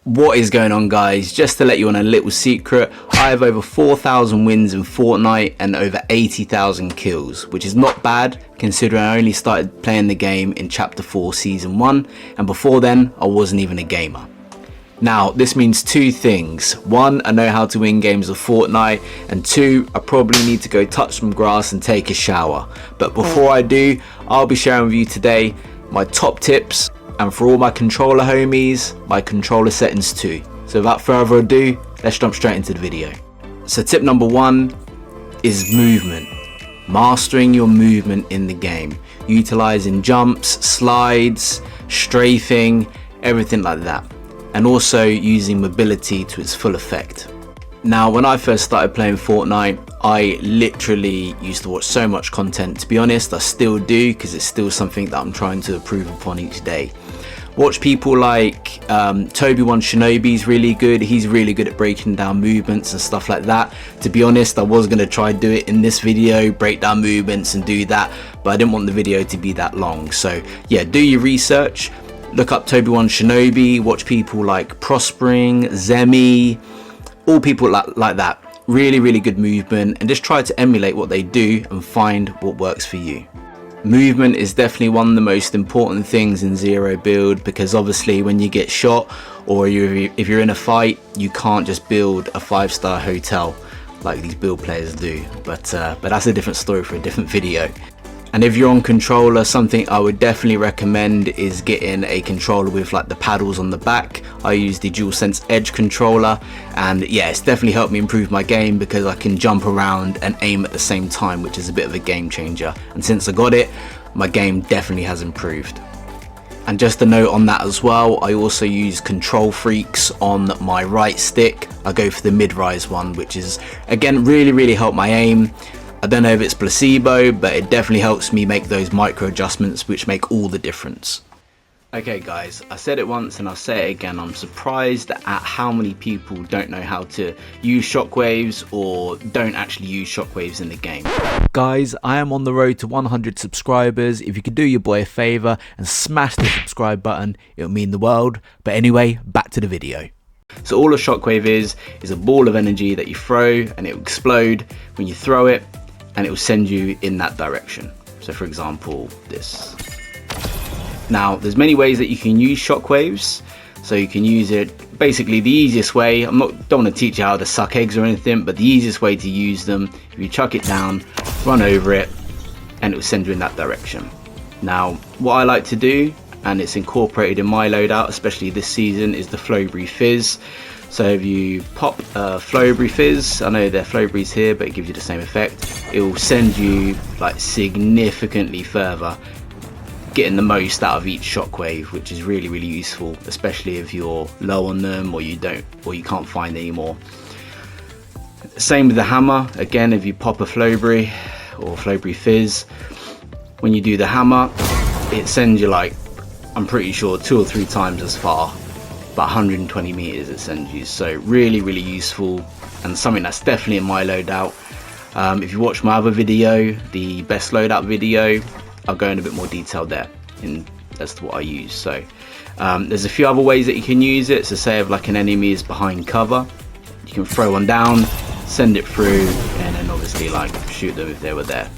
What is going on, guys? Just to let you on a little secret, I have over 4,000 wins in Fortnite and over 80,000 kills, which is not bad considering I only started playing the game in chapter 4 season 1, and before then I wasn't even a gamer. Now this means two things: one, I know how to win games of Fortnite, and two, I probably need to go touch some grass and take a shower. But before I do, I'll be sharing with you today my top tips, and for all my controller homies, my controller settings too. So without further ado, let's jump straight into the video. So tip number one is movement. Mastering your movement in the game, utilizing jumps, slides, strafing, everything like that, and also using mobility to its full effect. Now when I first started playing Fortnite, I literally used to watch so much content. To be honest, I still do, because it's still something that I'm trying to improve upon each day. Watch people like Toby1 Shinobi's really good. He's really good at breaking down movements and stuff like that. To be honest, I was going to try do it in this video, break down movements and do that, but I didn't want the video to be that long. So yeah, do your research, look up Toby1 Shinobi, watch people like Prospering, Zemi, all people like that. Really good movement, and just try to emulate what they do and find what works for you. Movement is definitely one of the most important things in Zero Build, because obviously when you get shot or if you're in a fight, you can't just build a 5-star hotel like these build players do, but that's a different story for a different video. And if you're on controller, something I would definitely recommend is getting a controller with like the paddles on the back. I use the DualSense Edge controller, and yeah, it's definitely helped me improve my game because I can jump around and aim at the same time, which is a bit of a game changer. And since I got it, my game definitely has improved. And just a note on that as well, I also use Control Freaks on my right stick. I go for the mid-rise one, which is again really helped my aim. I don't know if it's placebo, but it definitely helps me make those micro adjustments which make all the difference. Okay guys, I said it once and I'll say it again, I'm surprised at how many people don't know how to use shockwaves or don't actually use shockwaves in the game. Guys, I am on the road to 100 subscribers. If you could do your boy a favour and smash the subscribe button, it would mean the world. But anyway, back to the video. So all a shockwave is a ball of energy that you throw and it will explode when you throw it, and it will send you in that direction. So for example, this. Now there's many ways that you can use shockwaves. So you can use it, basically the easiest way, don't want to teach you how to suck eggs or anything, but the easiest way to use them, if you chuck it down, run over it, and it will send you in that direction. Now what I like to do, and it's incorporated in my loadout, especially this season, is the Flowberry Fizz. So if you pop Flowberry Fizz, I know they're Flowberries here, but it gives you the same effect. It will send you like significantly further, getting the most out of each shockwave, which is really useful, especially if you're low on them or you can't find any more. Same with the hammer. Again, if you pop a Flowberry or Flowberry Fizz, when you do the hammer, it sends you like, I'm pretty sure 2 or 3 times as far. About 120 meters it sends you. So really useful, and something that's definitely in my loadout. If you watch my other video, the best loadout video, I'll go in a bit more detail there as to what I use. So there's a few other ways that you can use it. So say if like an enemy is behind cover, you can throw one down, send it through, and then obviously like shoot them if they were there.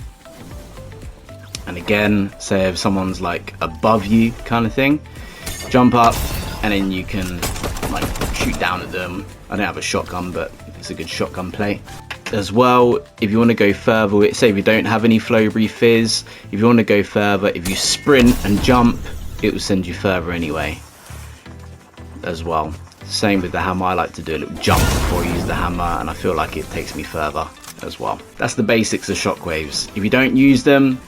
And again, say if someone's like above you kind of thing, jump up and then you can like shoot down at them. I don't have a shotgun, but it's a good shotgun play. As well, if you want to go further, say if you don't have any Flowberry Fizz, if you want to go further, if you sprint and jump, it will send you further anyway as well. Same with the hammer, I like to do a little jump before I use the hammer, and I feel like it takes me further as well. That's the basics of shockwaves. If you don't use them,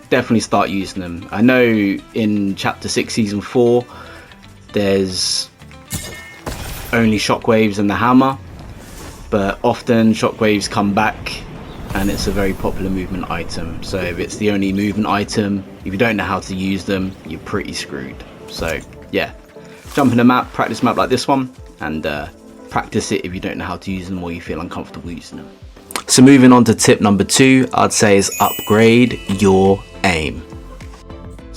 definitely start using them. I know in chapter 6 season 4 there's only shockwaves and the hammer, but often shockwaves come back and it's a very popular movement item. So if it's the only movement item, if you don't know how to use them, you're pretty screwed. So yeah, jump in a map, practice map like this one, and practice it if you don't know how to use them or you feel uncomfortable using them. So moving on to tip number 2, I'd say is upgrade your aim.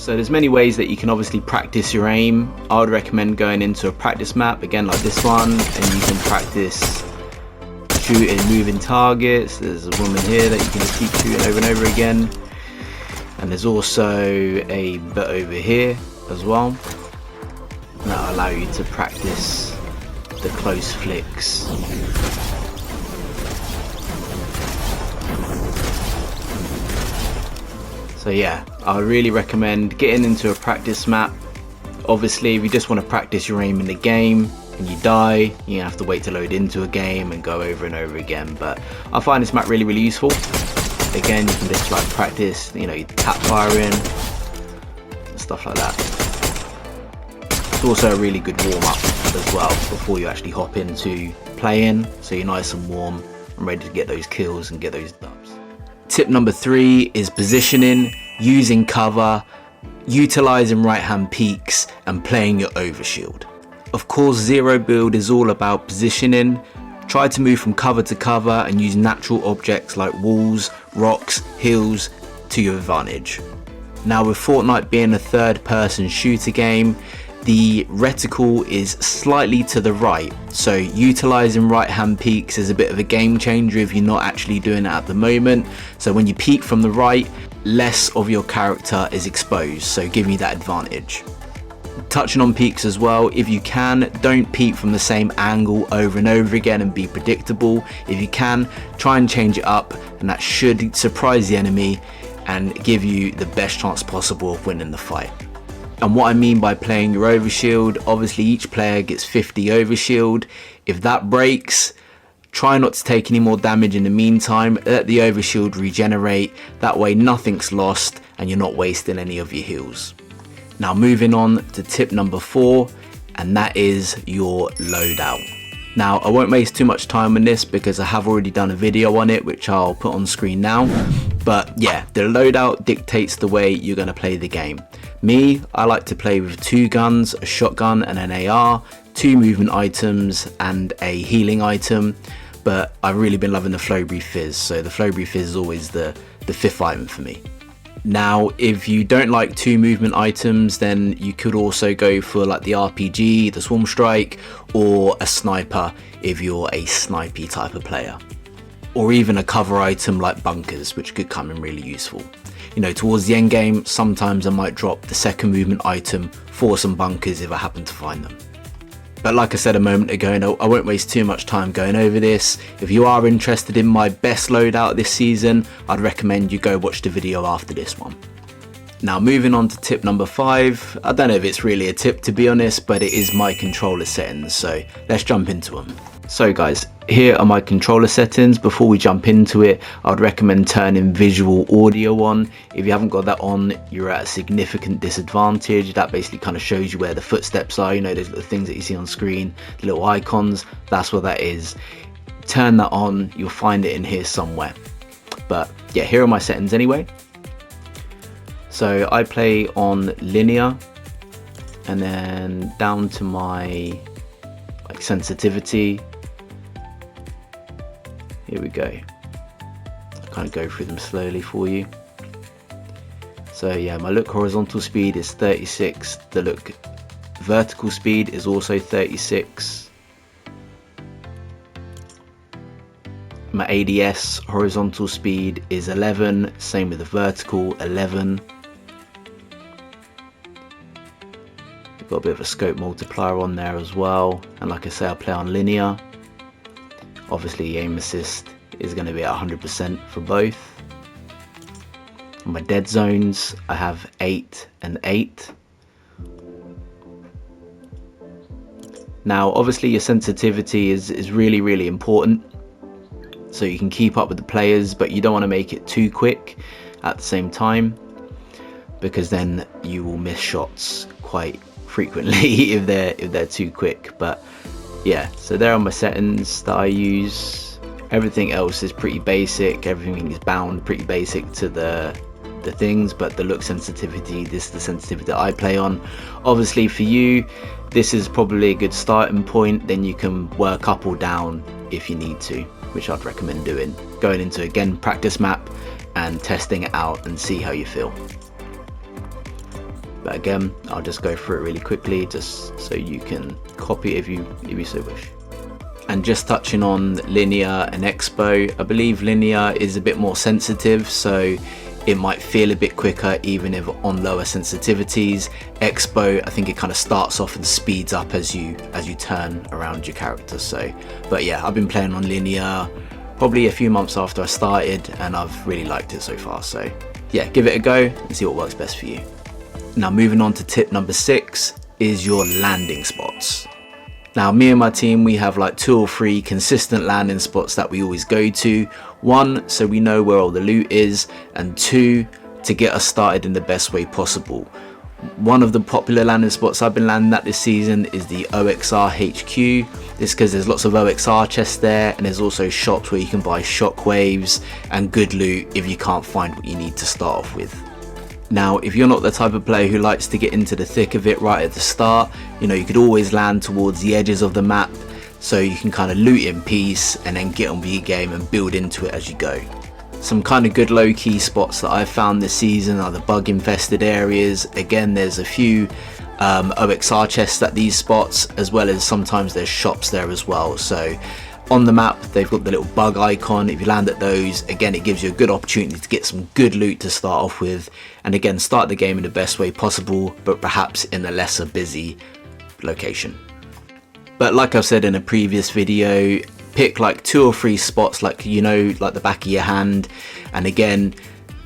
So there's many ways that you can obviously practice your aim. I would recommend going into a practice map, again like this one, and you can practice shooting moving targets. There's a woman here that you can just keep shooting over and over again. And there's also a bit over here as well that'll allow you to practice the close flicks. So yeah, I really recommend getting into a practice map. Obviously, if you just want to practice your aim in the game and you die, you have to wait to load into a game and go over and over again. But I find this map really useful. Again, you can just like practice, you know, you tap firing, stuff like that. It's also a really good warm up as well before you actually hop into playing, so you're nice and warm and ready to get those kills and get those dubs. Tip number 3 is positioning, using cover, utilizing right hand peeks and playing your overshield. Of course, Zero Build is all about positioning. Try to move from cover to cover and use natural objects like walls, rocks, hills to your advantage. Now with Fortnite being a third person shooter game, the reticle is slightly to the right, so utilizing right hand peeks is a bit of a game changer if you're not actually doing it at the moment. So when you peek from the right, less of your character is exposed, so giving you that advantage. Touching on peeks as well, if you can, don't peek from the same angle over and over again and be predictable. If you can, try and change it up, and that should surprise the enemy and give you the best chance possible of winning the fight. And what I mean by playing your overshield, obviously each player gets 50 overshield. If that breaks, try not to take any more damage in the meantime. Let the overshield regenerate, that way nothing's lost and you're not wasting any of your heals. Now moving on to tip number 4, and that is your loadout. Now I won't waste too much time on this because I have already done a video on it which I'll put on screen now. But yeah, the loadout dictates the way you're going to play the game. Me, I like to play with 2 guns, a shotgun and an AR, 2 movement items and a healing item. But I've really been loving the Flowberry Fizz, so the Flowberry Fizz is always the 5th item for me. Now if you don't like 2 movement items, then you could also go for like the RPG, the Swarm Strike, or a sniper if you're a snipey type of player, or even a cover item like bunkers, which could come in really useful. You know, towards the end game, sometimes I might drop the second movement item for some bunkers if I happen to find them. But like I said a moment ago, I won't waste too much time going over this. If you are interested in my best loadout this season, I'd recommend you go watch the video after this one. Now moving on to tip number 5, I don't know if it's really a tip to be honest, but it is my controller settings, so let's jump into them. So guys, here are my controller settings. Before we jump into it, I would recommend turning visual audio on. If you haven't got that on, you're at a significant disadvantage. That basically kind of shows you where the footsteps are, you know, those little things that you see on screen, the little icons, that's what that is. Turn that on, you'll find it in here somewhere. But yeah, here are my settings anyway. So I play on linear, and then down to my like sensitivity. Here we go. I'll kind of go through them slowly for you. So yeah, my look horizontal speed is 36. The look vertical speed is also 36. My ADS horizontal speed is 11. Same with the vertical, 11. Got a bit of a scope multiplier on there as well, and like I say, I play on linear. Obviously aim assist is going to be at 100% for both. On my dead zones I have 8 and 8. Now obviously your sensitivity is really important, so you can keep up with the players, but you don't want to make it too quick at the same time, because then you will miss shots quite frequently if they're too quick. But yeah, so there are my settings that I use. Everything else is pretty basic, everything is bound pretty basic to the things, but the look sensitivity, this is the sensitivity that I play on. Obviously for you, this is probably a good starting point, then you can work up or down if you need to, which I'd recommend doing. Going into, again, practice map and testing it out and see how you feel. But again, I'll just go through it really quickly just so you can copy it if you so wish. And just touching on linear and expo, I believe linear is a bit more sensitive, so it might feel a bit quicker even if on lower sensitivities. Expo, I think it kind of starts off and speeds up as you turn around your character. So, but yeah, I've been playing on linear probably a few months after I started, and I've really liked it so far. So yeah, give it a go and see what works best for you. Now moving on to tip number 6 is your landing spots. Now me and my team, we have like 2 or 3 consistent landing spots that we always go to. 1, so we know where all the loot is, and 2, to get us started in the best way possible. One of the popular landing spots I've been landing at this season is the OXR HQ. This because there's lots of OXR chests there, and there's also shops where you can buy shockwaves and good loot if you can't find what you need to start off with. Now, if you're not the type of player who likes to get into the thick of it right at the start, you know, you could always land towards the edges of the map so you can kind of loot in peace and then get on with your game and build into it as you go. Some kind of good low-key spots that I've found this season are the bug infested areas. Again, there's a few OXR chests at these spots, as well as sometimes there's shops there as well. So on the map, they've got the little bug icon. If you land at those, again, it gives you a good opportunity to get some good loot to start off with, and again, start the game in the best way possible, but perhaps in a lesser busy location. But like I've said in a previous video, pick like 2 or 3 spots like, you know, like the back of your hand, and again,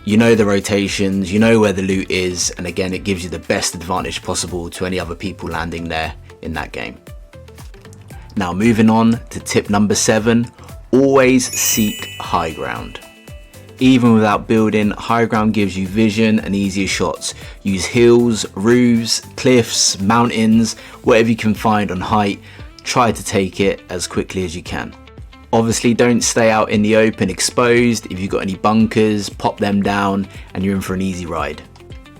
you know the rotations, you know where the loot is, and again, it gives you the best advantage possible to any other people landing there in that game. Now moving on to tip number 7, always seek high ground. Even without building, high ground gives you vision and easier shots. Use hills, roofs, cliffs, mountains, whatever you can find on height, try to take it as quickly as you can. Obviously don't stay out in the open exposed. If you've got any bunkers, pop them down and you're in for an easy ride.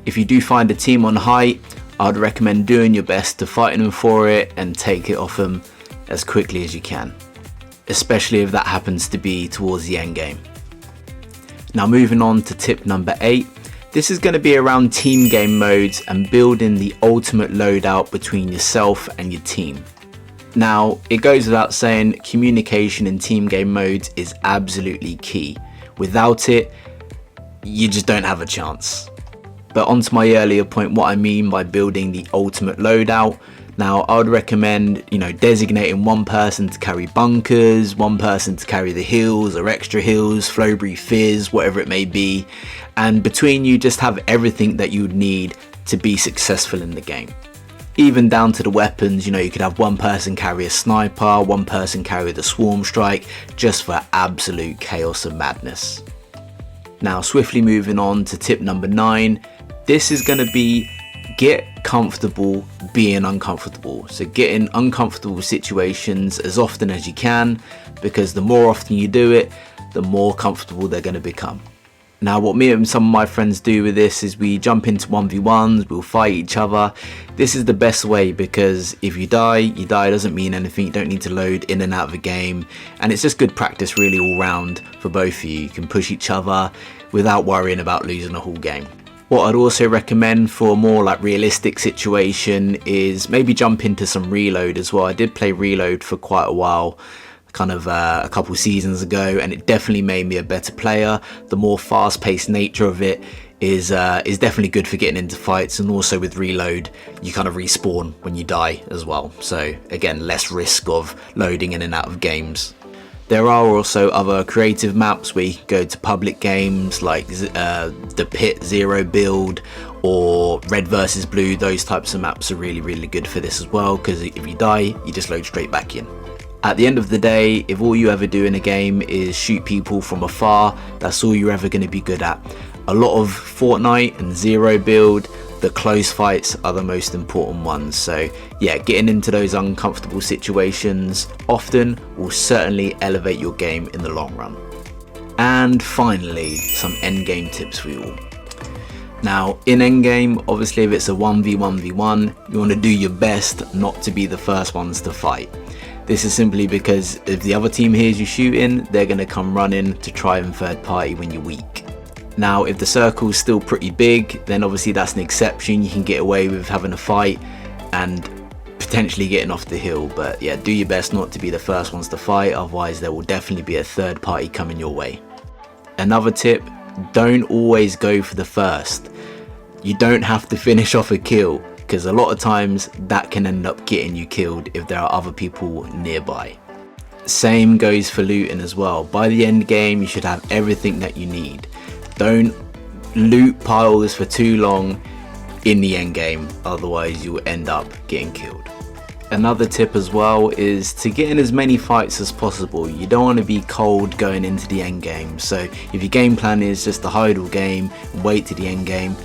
If you do find a team on height, I'd recommend doing your best to fight them for it and take it off them as quickly as you can, especially if that happens to be towards the end game. Now moving on to tip number 8, this is going to be around team game modes and building the ultimate loadout between yourself and your team. Now it goes without saying, communication in team game modes is absolutely key. Without it, you just don't have a chance. But onto my earlier point, what I mean by building the ultimate loadout. Now I would recommend, you know, designating one person to carry bunkers, one person to carry the heals or extra heals, Flowberry Fizz, whatever it may be, and between you just have everything that you would need to be successful in the game. Even down to the weapons, you know, you could have one person carry a sniper, one person carry the swarm strike, just for absolute chaos and madness. Now swiftly moving on to tip number 9, this is going to be get comfortable being uncomfortable. So get in uncomfortable situations as often as you can, because the more often you do it, the more comfortable they're going to become. Now what me and some of my friends do with this is we jump into 1v1s, we'll fight each other. This is the best way, because if you die, you die. It doesn't mean anything. You don't need to load in and out of a game, and it's just good practice really all round for both of you. You can push each other without worrying about losing a whole game. What I'd also recommend for a more like realistic situation is maybe jump into some reload as well. I did play reload for quite a while, kind of a couple seasons ago, and it definitely made me a better player. The more fast-paced nature of it is definitely good for getting into fights, and also with reload you kind of respawn when you die as well, so again, less risk of loading in and out of games. There are also other creative maps where you can go to public games like the Pit Zero Build or Red versus Blue. Those types of maps are really good for this as well, because if you die, you just load straight back in. At the end of the day, if all you ever do in a game is shoot people from afar, that's all you're ever going to be good at. A lot of Fortnite and Zero Build, the close fights are the most important ones. So yeah, getting into those uncomfortable situations often will certainly elevate your game in the long run. And finally, some endgame tips for you all. Now in endgame, obviously if it's a 1v1v1, you want to do your best not to be the first ones to fight. This is simply because if the other team hears you shooting, they're going to come running to try and third party when you're weak. Now if the circle is still pretty big, then obviously that's an exception. You can get away with having a fight and potentially getting off the hill, but yeah, do your best not to be the first ones to fight, otherwise there will definitely be a third party coming your way. Another tip, don't always go for the first. You don't have to finish off a kill, because a lot of times that can end up getting you killed if there are other people nearby. Same goes for looting as well. By the end game you should have everything that you need. Don't loot piles for too long in the end game, otherwise you'll end up getting killed. Another tip as well is to get in as many fights as possible. You don't want to be cold going into the end game. So if your game plan is just to hide all game and wait to the end game,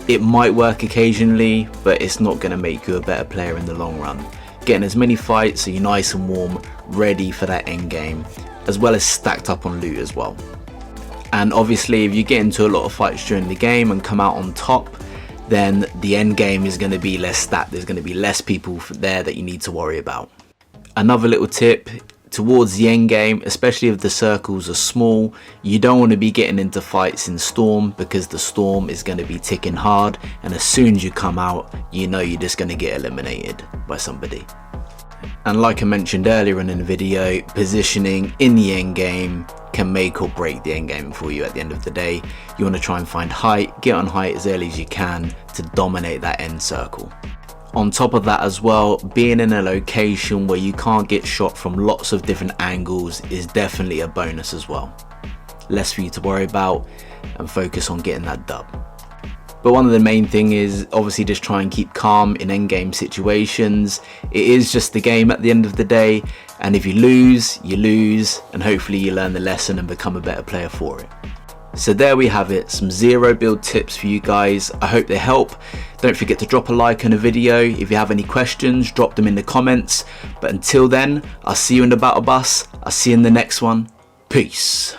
it might work occasionally, but it's not going to make you a better player in the long run. Getting as many fights so you're nice and warm, ready for that end game, as well as stacked up on loot as well. And obviously if you get into a lot of fights during the game and come out on top, then the end game is going to be less stacked. There's going to be less people there that you need to worry about. Another little tip, towards the end game, especially if the circles are small, you don't want to be getting into fights in storm, because the storm is going to be ticking hard, and as soon as you come out, you know you're just going to get eliminated by somebody. And like I mentioned earlier in the video, positioning in the end game can make or break the end game for you. At the end of the day, you want to try and find height, get on height as early as you can to dominate that end circle. On top of that as well, being in a location where you can't get shot from lots of different angles is definitely a bonus as well. Less for you to worry about and focus on getting that dub. But one of the main thing is obviously just try and keep calm in endgame situations. It is just the game at the end of the day, and if you lose, you lose, and hopefully you learn the lesson and become a better player for it. So there we have it, some zero build tips for you guys. I hope they help. Don't forget to drop a like on the video. If you have any questions, drop them in the comments. But until then, I'll see you in the battle bus. I'll see you in the next one. Peace.